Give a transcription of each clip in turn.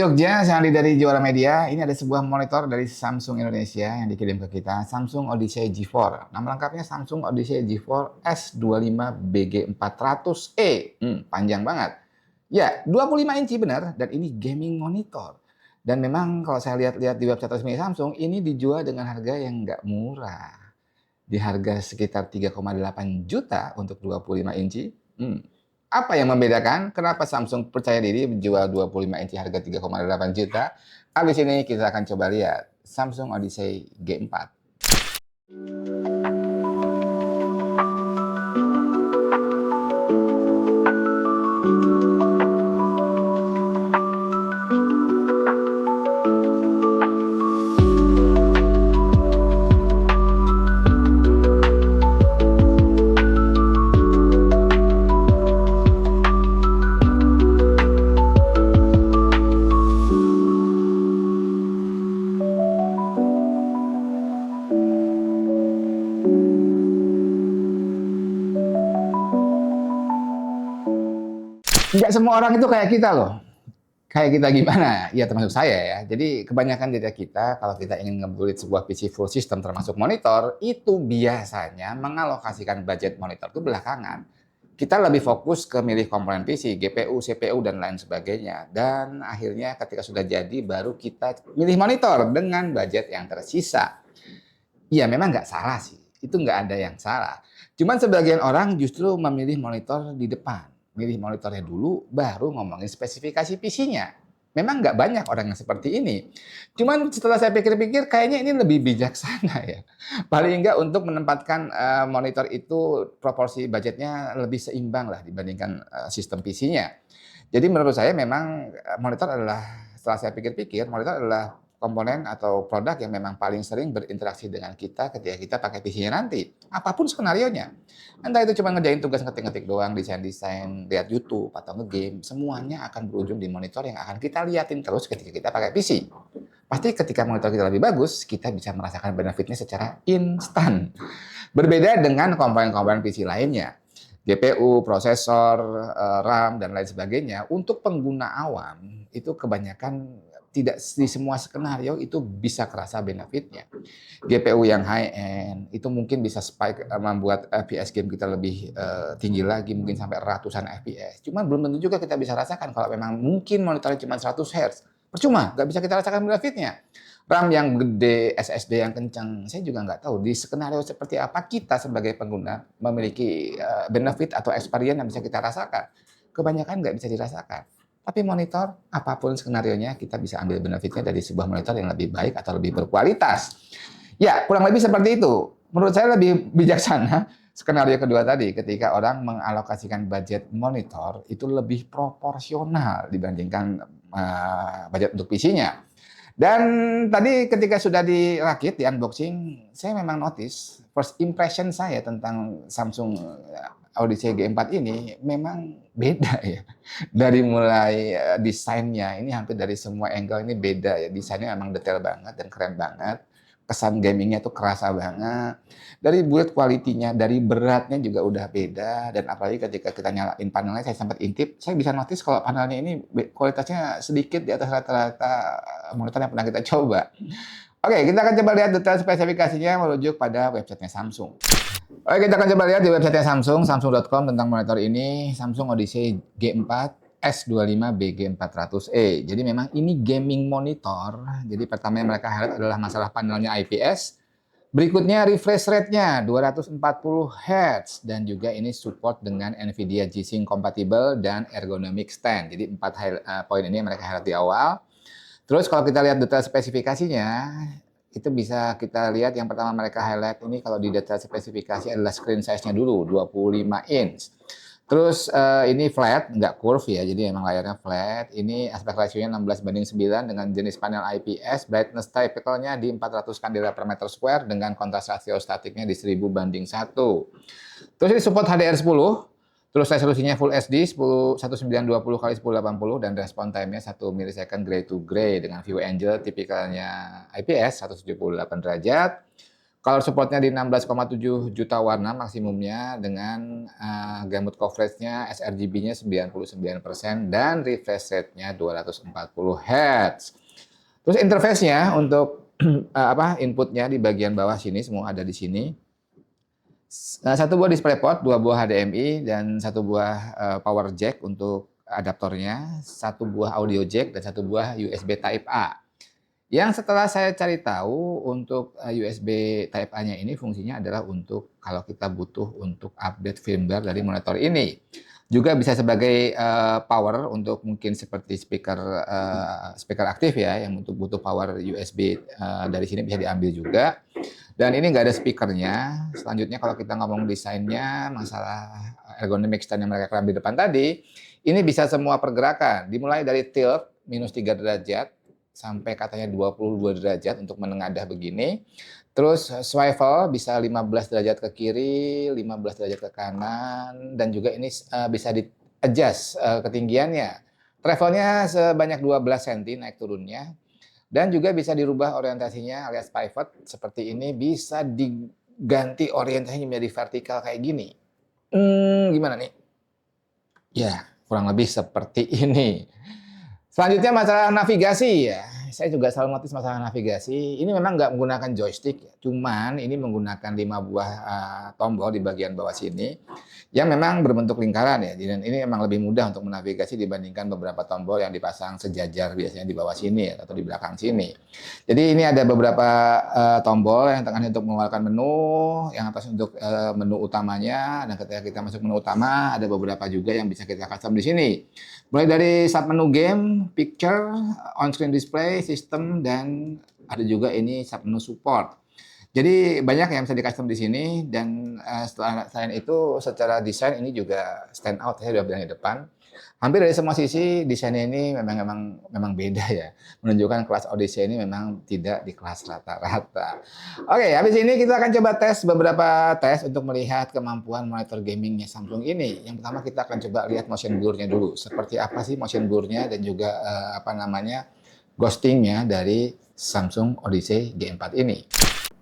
Jogja, Sandi dari Juara Media. Ini ada sebuah monitor dari Samsung Indonesia yang dikirim ke kita. Samsung Odyssey G4. Nama lengkapnya Samsung Odyssey G4 S25BG400E. Panjang banget. Ya, 25 inci benar. Dan ini gaming monitor. Dan memang kalau saya lihat-lihat di website resmi Samsung, ini dijual dengan harga yang nggak murah. Di harga sekitar 3,8 juta untuk 25 inci. Apa yang membedakan? Kenapa Samsung percaya diri menjual 25 inci harga 3,8 juta? Habis ini kita akan coba lihat Samsung Odyssey G4. Nggak semua orang itu kayak kita loh. Kayak kita gimana? Ya termasuk saya ya. Jadi kebanyakan dari kita kalau kita ingin ngebuild sebuah PC full system termasuk monitor, itu biasanya mengalokasikan budget monitor itu belakangan. Kita lebih fokus ke milih komponen PC, GPU, CPU, dan lain sebagainya. Dan akhirnya ketika sudah jadi, baru kita milih monitor dengan budget yang tersisa. Ya memang nggak salah sih. Itu nggak ada yang salah. Cuman sebagian orang justru memilih monitor di depan. Milih monitornya dulu, baru ngomongin spesifikasi PC-nya. Memang nggak banyak orang yang seperti ini. Cuman setelah saya pikir-pikir, kayaknya ini lebih bijaksana ya. Paling nggak untuk menempatkan monitor itu proporsi budgetnya lebih seimbang lah dibandingkan sistem PC-nya. Jadi menurut saya memang monitor adalah, setelah saya pikir-pikir, monitor adalah komponen atau produk yang memang paling sering berinteraksi dengan kita ketika kita pakai PC-nya nanti. Apapun skenarionya. Entah itu cuma ngerjain tugas ngetik-ngetik doang, desain-desain, lihat YouTube, atau nge-game, semuanya akan berujung di monitor yang akan kita liatin terus ketika kita pakai PC. Pasti ketika monitor kita lebih bagus, kita bisa merasakan benefitnya secara instan. Berbeda dengan komponen-komponen PC lainnya. GPU, prosesor, RAM, dan lain sebagainya, untuk pengguna awam, itu kebanyakan tidak di semua skenario itu bisa kerasa benefitnya. GPU yang high-end, itu mungkin bisa spike, membuat FPS game kita lebih tinggi lagi, mungkin sampai ratusan FPS. Cuman belum tentu juga kita bisa rasakan kalau memang mungkin monitornya cuma 100 Hz. Percuma, nggak bisa kita rasakan benefitnya. RAM yang gede, SSD yang kencang, saya juga nggak tahu di skenario seperti apa kita sebagai pengguna memiliki benefit atau experience yang bisa kita rasakan. Kebanyakan nggak bisa dirasakan. Tapi monitor, apapun skenarionya, kita bisa ambil benefitnya dari sebuah monitor yang lebih baik atau lebih berkualitas. Ya, kurang lebih seperti itu. Menurut saya lebih bijaksana skenario kedua tadi, ketika orang mengalokasikan budget monitor, itu lebih proporsional dibandingkan budget untuk PC-nya. Dan tadi ketika sudah dirakit, di unboxing, saya memang notice, first impression saya tentang Samsung Odyssey G4 ini memang beda ya. Dari mulai desainnya, ini hampir dari semua angle ini beda ya. Desainnya memang detail banget dan keren banget. Kesan gamingnya tuh kerasa banget. Dari build quality-nya, dari beratnya juga udah beda. Dan apalagi ketika kita nyalain panelnya, saya sempat intip, saya bisa notice kalau panelnya ini kualitasnya sedikit di atas rata-rata monitor yang pernah kita coba. Oke, kita akan coba lihat detail spesifikasinya merujuk pada websitenya Samsung. Oke, kita akan coba lihat di websitenya Samsung, samsung.com tentang monitor ini, Samsung Odyssey G4 S25BG400E. Jadi memang ini gaming monitor. Jadi pertama yang mereka highlight adalah masalah panelnya IPS. Berikutnya refresh rate-nya 240 Hz dan juga ini support dengan NVIDIA G-Sync compatible dan ergonomic stand. Jadi 4 poin ini yang mereka highlight di awal. Terus kalau kita lihat detail spesifikasinya, itu bisa kita lihat yang pertama mereka highlight ini kalau di detail spesifikasi adalah screen size-nya dulu, 25 inch. Terus ini flat, nggak curve ya, jadi emang layarnya flat. Ini aspek ratio-nya 16:9 dengan jenis panel IPS, brightness typical-nya di 400 candela per meter square dengan kontras rasio statiknya di 1000:1. Terus ini support HDR10. Terus resolusinya Full HD 1920 x 1080 dan respon time-nya 1 milisecond gray to gray dengan view angle tipikalnya IPS 178 derajat. Color supportnya di 16,7 juta warna maksimumnya dengan gamut coveragenya sRGB-nya 99% dan refresh rate-nya 240 Hz. Terus interface-nya untuk inputnya di bagian bawah sini semua ada di sini. Satu buah DisplayPort, dua buah HDMI, dan satu buah power jack untuk adaptornya, satu buah audio jack, dan satu buah USB Type A. Yang setelah saya cari tahu untuk USB Type A-nya ini fungsinya adalah untuk kalau kita butuh untuk update firmware dari monitor ini. Juga bisa sebagai power untuk mungkin seperti speaker aktif ya, yang untuk butuh power USB dari sini bisa diambil juga. Dan ini nggak ada speakernya. Selanjutnya kalau kita ngomong desainnya, masalah ergonomic stand yang mereka klaim di depan tadi, ini bisa semua pergerakan. Dimulai dari tilt minus 3 derajat, sampai katanya 22 derajat untuk menengadah begini. Terus swivel bisa 15 derajat ke kiri, 15 derajat ke kanan, dan juga ini bisa di-adjust ketinggiannya. Travelnya sebanyak 12 cm naik turunnya. Dan juga bisa dirubah orientasinya alias pivot seperti ini, bisa diganti orientasinya menjadi vertikal kayak gini. Gimana nih? Ya, kurang lebih seperti ini. Selanjutnya masalah navigasi ya. Saya juga selalu notice masalah navigasi. Ini memang nggak menggunakan joystick, cuman ini menggunakan 5 buah tombol di bagian bawah sini yang memang berbentuk lingkaran ya. Dan ini memang lebih mudah untuk menavigasi dibandingkan beberapa tombol yang dipasang sejajar biasanya di bawah sini ya, atau di belakang sini. Jadi ini ada beberapa tombol, yang tengahnya untuk mengeluarkan menu, yang atas untuk menu utamanya, dan ketika kita masuk menu utama ada beberapa juga yang bisa kita custom di sini. Mulai dari submenu game, picture, on-screen display, sistem, dan ada juga ini submenu support. Jadi banyak yang bisa di-custom di sini, dan selain itu secara desain ini juga stand out, saya sudah bilang di depan. Hampir dari semua sisi desainnya ini memang beda ya, menunjukkan kelas Odyssey ini memang tidak di kelas rata-rata. Oke, habis ini kita akan coba tes beberapa tes untuk melihat kemampuan monitor gamingnya Samsung ini. Yang pertama kita akan coba lihat motion blur-nya dulu. Seperti apa sih motion blur-nya dan juga ghosting-nya dari Samsung Odyssey G4 ini.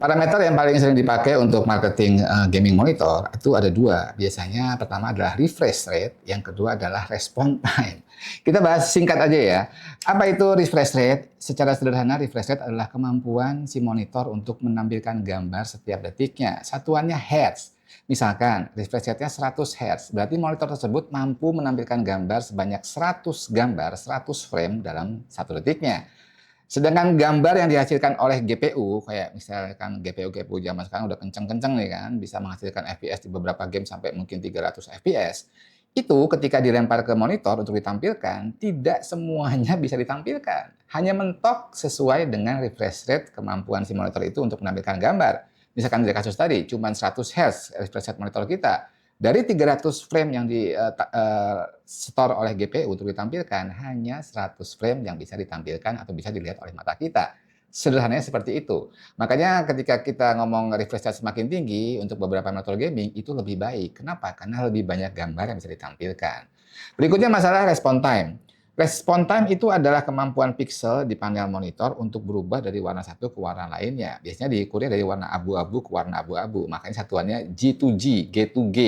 Parameter yang paling sering dipakai untuk marketing gaming monitor itu ada dua. Biasanya pertama adalah refresh rate, yang kedua adalah response time. Kita bahas singkat aja ya. Apa itu refresh rate? Secara sederhana, refresh rate adalah kemampuan si monitor untuk menampilkan gambar setiap detiknya. Satuannya hertz. Misalkan refresh rate-nya 100 Hz, berarti monitor tersebut mampu menampilkan gambar sebanyak 100 gambar, 100 frame dalam satu detiknya. Sedangkan gambar yang dihasilkan oleh GPU, kayak misalkan GPU zaman sekarang udah kenceng-kenceng nih kan, bisa menghasilkan FPS di beberapa game sampai mungkin 300 FPS. Itu ketika dilempar ke monitor untuk ditampilkan, tidak semuanya bisa ditampilkan. Hanya mentok sesuai dengan refresh rate kemampuan si monitor itu untuk menampilkan gambar. Misalkan dari kasus tadi, cuma 100 Hz refresh rate monitor kita. Dari 300 frame yang di store oleh GPU untuk ditampilkan, hanya 100 frame yang bisa ditampilkan atau bisa dilihat oleh mata kita. Sederhananya seperti itu. Makanya ketika kita ngomong refresh rate semakin tinggi untuk beberapa monitor gaming, itu lebih baik. Kenapa? Karena lebih banyak gambar yang bisa ditampilkan. Berikutnya masalah response time. Response time itu adalah kemampuan pixel di panel monitor untuk berubah dari warna satu ke warna lainnya. Biasanya diukurnya dari warna abu-abu ke warna abu-abu. Makanya satuannya G2G, G2G.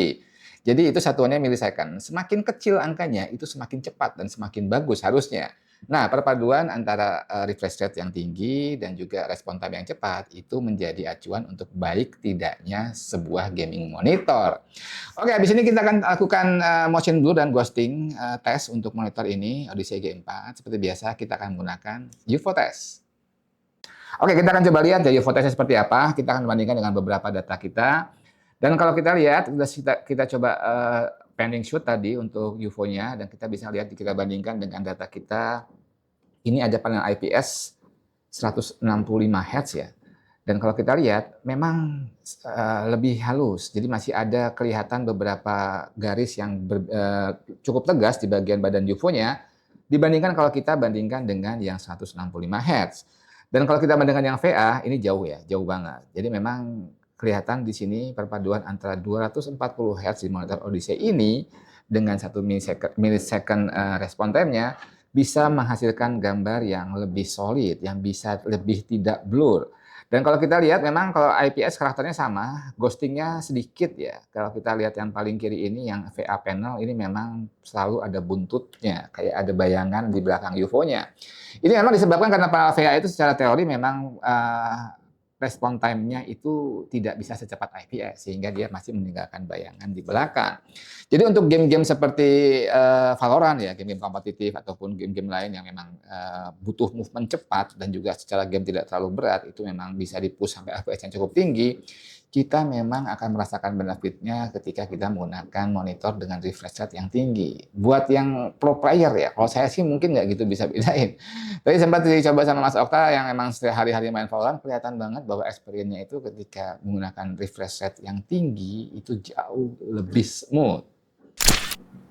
Jadi itu satuannya millisecond. Semakin kecil angkanya, itu semakin cepat dan semakin bagus harusnya. Nah, perpaduan antara refresh rate yang tinggi dan juga respon time yang cepat itu menjadi acuan untuk baik tidaknya sebuah gaming monitor. Oke, habis ini kita akan lakukan motion blur dan ghosting test untuk monitor ini, Odyssey G4. Seperti biasa, kita akan menggunakan UFO test. Oke, kita akan coba lihat ya UFO testnya seperti apa. Kita akan bandingkan dengan beberapa data kita. Dan kalau kita lihat, kita coba pending shoot tadi untuk UFO-nya, dan kita bisa lihat, kita bandingkan dengan data kita. Ini ada panel IPS 165 Hz ya. Dan kalau kita lihat, memang lebih halus. Jadi masih ada kelihatan beberapa garis yang cukup tegas di bagian badan UFO-nya, dibandingkan kalau kita bandingkan dengan yang 165 Hz. Dan kalau kita bandingkan yang VA, ini jauh ya, jauh banget. Jadi memang kelihatan di sini perpaduan antara 240 Hz di monitor Odyssey ini dengan 1 millisecond response time-nya bisa menghasilkan gambar yang lebih solid, yang bisa lebih tidak blur. Dan kalau kita lihat memang kalau IPS karakternya sama, ghostingnya sedikit ya. Kalau kita lihat yang paling kiri ini yang VA panel ini memang selalu ada buntutnya, kayak ada bayangan di belakang UFO-nya. Ini memang disebabkan karena para VA itu secara teori memang respon time-nya itu tidak bisa secepat IPS sehingga dia masih meninggalkan bayangan di belakang. Jadi untuk game-game seperti Valorant ya, game-game kompetitif ataupun game-game lain yang memang butuh movement cepat dan juga secara game tidak terlalu berat, itu memang bisa di-push sampai FPS yang cukup tinggi. Kita memang akan merasakan benefitnya ketika kita menggunakan monitor dengan refresh rate yang tinggi. Buat yang pro player ya, kalau saya sih mungkin nggak gitu bisa bedain. Tadi sempat dicoba sama Mas Okta yang emang setiap hari-hari main Valorant, kelihatan banget bahwa experience-nya itu ketika menggunakan refresh rate yang tinggi itu jauh lebih smooth.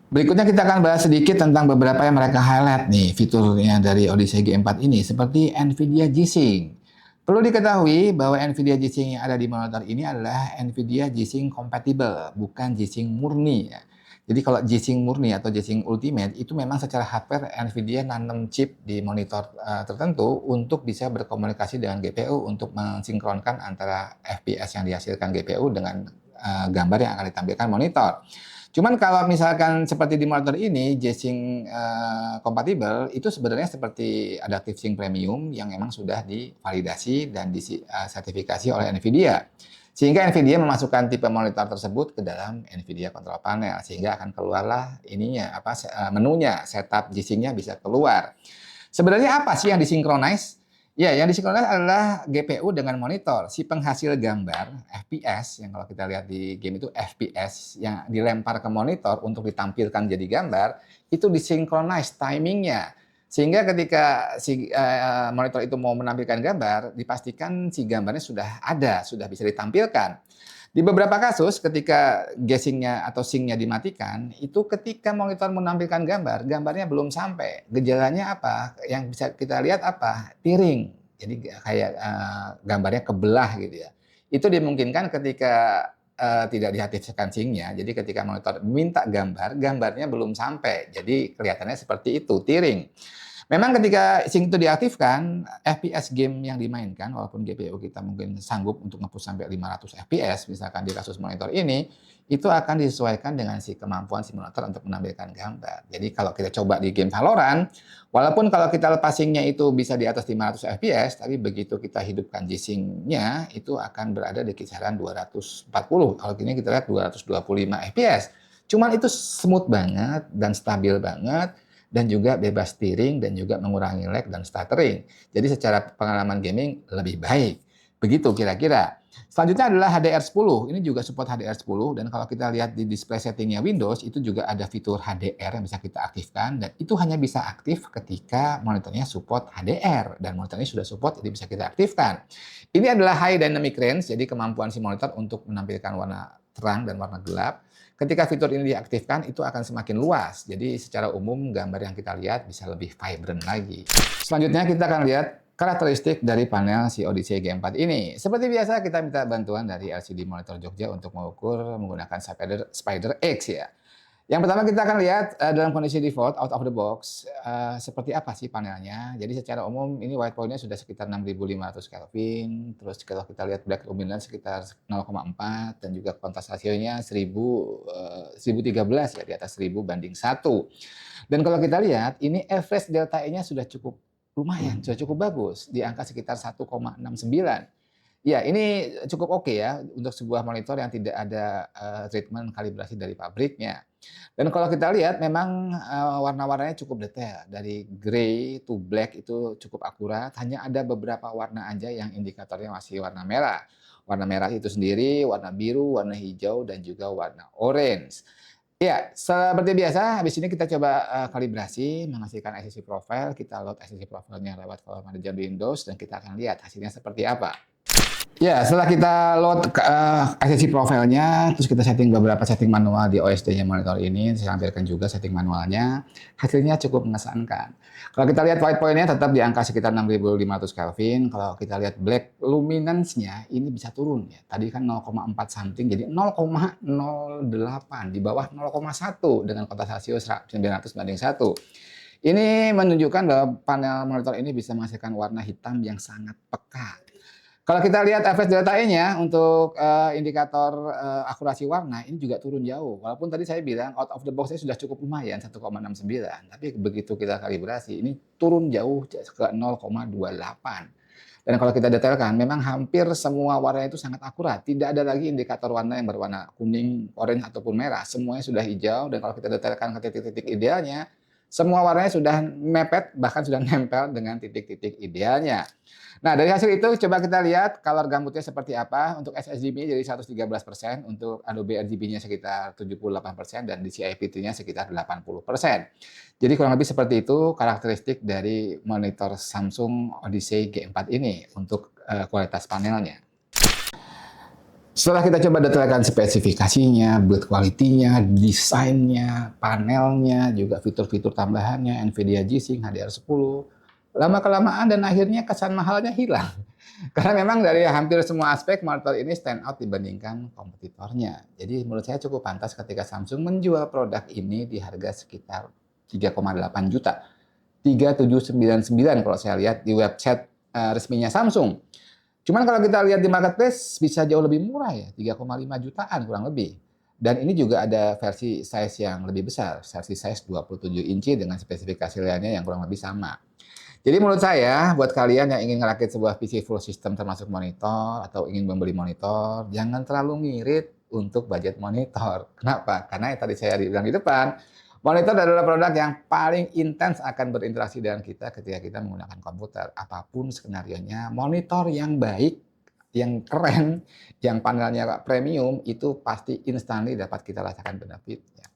Berikutnya kita akan bahas sedikit tentang beberapa yang mereka highlight nih fiturnya dari Odyssey G4 ini seperti NVIDIA G-Sync. Perlu diketahui bahwa NVIDIA G-Sync yang ada di monitor ini adalah NVIDIA G-Sync compatible, bukan G-Sync murni ya. Jadi kalau G-Sync murni atau G-Sync Ultimate itu memang secara hardware NVIDIA nanam chip di monitor tertentu untuk bisa berkomunikasi dengan GPU untuk mensinkronkan antara FPS yang dihasilkan GPU dengan gambar yang akan ditampilkan monitor. Cuman kalau misalkan seperti di monitor ini, G-Sync compatible, itu sebenarnya seperti Adaptive Sync Premium yang memang sudah divalidasi dan disertifikasi oleh NVIDIA. Sehingga NVIDIA memasukkan tipe monitor tersebut ke dalam NVIDIA Control Panel, sehingga akan keluarlah ininya, menunya, setup G-Sync-nya bisa keluar. Sebenarnya apa sih yang disinkronize? Ya, yang disinkronize adalah GPU dengan monitor. Si penghasil gambar, FPS, yang kalau kita lihat di game itu FPS, yang dilempar ke monitor untuk ditampilkan jadi gambar, itu disinkronize timingnya. Sehingga ketika si monitor itu mau menampilkan gambar, dipastikan si gambarnya sudah ada, sudah bisa ditampilkan. Di beberapa kasus ketika G-Sync-nya atau sync-nya dimatikan, itu ketika monitor menampilkan gambar, gambarnya belum sampai. Gejalanya apa? Yang bisa kita lihat apa? Tiring. Jadi kayak gambarnya kebelah gitu ya. Itu dimungkinkan ketika tidak diaktifkan sync-nya. Jadi ketika monitor minta gambar, gambarnya belum sampai. Jadi kelihatannya seperti itu, tiring. Memang ketika sync itu diaktifkan, FPS game yang dimainkan, walaupun GPU kita mungkin sanggup untuk nge-push sampai 500 FPS, misalkan di kasus monitor ini, itu akan disesuaikan dengan si kemampuan si monitor untuk menampilkan gambar. Jadi kalau kita coba di game Valorant, walaupun kalau kita lepas sync-nya itu bisa di atas 500 FPS, tapi begitu kita hidupkan G-Sync-nya, itu akan berada di kisaran 240. Kalau gini kita lihat 225 FPS. Cuman itu smooth banget dan stabil banget, dan juga bebas steering dan juga mengurangi lag dan stuttering. Jadi secara pengalaman gaming lebih baik. Begitu kira-kira. Selanjutnya adalah HDR10. Ini juga support HDR10 dan kalau kita lihat di display settingnya Windows itu juga ada fitur HDR yang bisa kita aktifkan dan itu hanya bisa aktif ketika monitornya support HDR dan monitornya sudah support jadi bisa kita aktifkan. Ini adalah high dynamic range jadi kemampuan si monitor untuk menampilkan warna terang dan warna gelap. Ketika fitur ini diaktifkan, itu akan semakin luas. Jadi secara umum gambar yang kita lihat bisa lebih vibrant lagi. Selanjutnya kita akan lihat karakteristik dari panel si Odyssey G4 ini. Seperti biasa kita minta bantuan dari LCD Monitor Jogja untuk mengukur menggunakan Spider X ya. Yang pertama kita akan lihat dalam kondisi default out of the box seperti apa sih panelnya. Jadi secara umum ini white point-nya sudah sekitar 6500 Kelvin. Terus kalau kita lihat black luminance sekitar 0,4 dan juga kontras rasionya 1013 ya di atas 1000 banding 1. Dan kalau kita lihat ini average delta E-nya sudah cukup lumayan, sudah cukup bagus di angka sekitar 1,69. Ya, ini cukup oke ya untuk sebuah monitor yang tidak ada treatment kalibrasi dari pabriknya. Dan kalau kita lihat memang warna-warnanya cukup detail. Dari gray to black itu cukup akurat. Hanya ada beberapa warna aja yang indikatornya masih warna merah. Warna merah itu sendiri, warna biru, warna hijau, dan juga warna orange. Ya, seperti biasa, habis ini kita coba kalibrasi, menghasilkan ICC profile. Kita load ICC profile-nya lewat file manager Windows, dan kita akan lihat hasilnya seperti apa. Ya, setelah kita load ICC profile-nya, terus kita setting beberapa setting manual di OSD-nya monitor ini, saya tampilkan juga setting manualnya, hasilnya cukup mengesankan. Kalau kita lihat white point-nya tetap di angka sekitar 6500 Kelvin, kalau kita lihat black luminance-nya ini bisa turun ya. Tadi kan 0,4 something, jadi 0,08 di bawah 0,1 dengan kontras rasio 900 banding 1. Ini menunjukkan bahwa panel monitor ini bisa menghasilkan warna hitam yang sangat pekat. Kalau kita lihat average delta E-nya untuk indikator akurasi warna ini juga turun jauh. Walaupun tadi saya bilang out of the box-nya sudah cukup lumayan 1,69, tapi begitu kita kalibrasi ini turun jauh ke 0,28. Dan kalau kita detailkan, memang hampir semua warna itu sangat akurat. Tidak ada lagi indikator warna yang berwarna kuning, orange, ataupun merah. Semuanya sudah hijau, dan kalau kita detailkan ke titik-titik idealnya, semua warnanya sudah mepet, bahkan sudah nempel dengan titik-titik idealnya. Nah, dari hasil itu coba kita lihat color gambutnya seperti apa. Untuk sSGB-nya jadi 113%, untuk Adobe RGB-nya sekitar 78%, dan DCI Fit-nya sekitar 80%. Jadi kurang lebih seperti itu karakteristik dari monitor Samsung Odyssey G4 ini untuk kualitas panelnya. Setelah kita coba detailkan spesifikasinya, build quality-nya, desainnya, panelnya, juga fitur-fitur tambahannya, NVIDIA G-Sync, HDR10, lama-kelamaan dan akhirnya kesan mahalnya hilang. Karena memang dari hampir semua aspek monitor ini stand out dibandingkan kompetitornya. Jadi menurut saya cukup pantas ketika Samsung menjual produk ini di harga sekitar 3,8 juta. 3.799 kalau saya lihat di website resminya Samsung. Cuman kalau kita lihat di marketplace bisa jauh lebih murah ya, 3,5 jutaan kurang lebih. Dan ini juga ada versi size yang lebih besar, versi size 27 inci dengan spesifikasi lainnya yang kurang lebih sama. Jadi menurut saya, buat kalian yang ingin ngerakit sebuah PC full system termasuk monitor atau ingin membeli monitor, jangan terlalu ngirit untuk budget monitor. Kenapa? Karena yang tadi saya bilang di depan, monitor adalah produk yang paling intens akan berinteraksi dengan kita ketika kita menggunakan komputer. Apapun skenarionya, monitor yang baik, yang keren, yang panelnya premium, itu pasti instantly dapat kita rasakan benefitnya.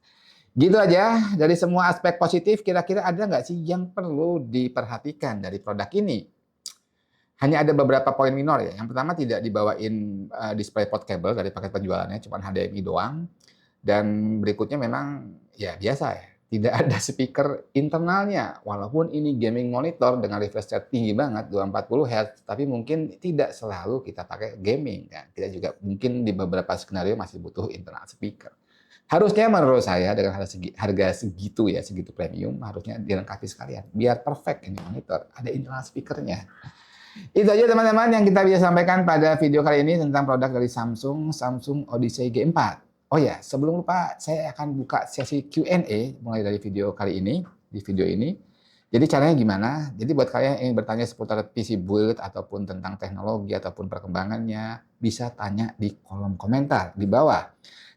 Gitu aja, dari semua aspek positif, kira-kira ada nggak sih yang perlu diperhatikan dari produk ini? Hanya ada beberapa poin minor ya. Yang pertama, tidak dibawain DisplayPort cable dari paket penjualannya, cuma HDMI doang. Dan berikutnya memang ya biasa ya, tidak ada speaker internalnya. Walaupun ini gaming monitor dengan refresh rate tinggi banget, 240 Hz, tapi mungkin tidak selalu kita pakai gaming. Kan? Kita juga mungkin di beberapa skenario masih butuh internal speaker. Harusnya menurut saya dengan harga segitu ya, segitu premium, harusnya dilengkapi sekalian. Biar perfect ini monitor, ada internal speakernya. Itu aja teman-teman yang kita bisa sampaikan pada video kali ini tentang produk dari Samsung, Samsung Odyssey G4. Oh ya, sebelum lupa, saya akan buka sesi Q&A mulai dari video kali ini, di video ini. Jadi caranya gimana? Jadi buat kalian yang ingin bertanya seputar PC build ataupun tentang teknologi ataupun perkembangannya, bisa tanya di kolom komentar di bawah.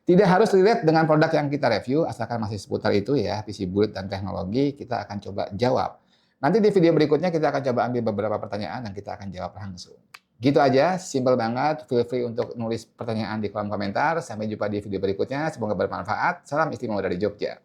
Tidak harus relate dengan produk yang kita review, asalkan masih seputar itu ya, PC build dan teknologi, kita akan coba jawab. Nanti di video berikutnya kita akan coba ambil beberapa pertanyaan dan kita akan jawab langsung. Gitu aja, simple banget. Feel free untuk nulis pertanyaan di kolom komentar. Sampai jumpa di video berikutnya. Semoga bermanfaat. Salam istimewa dari Jogja.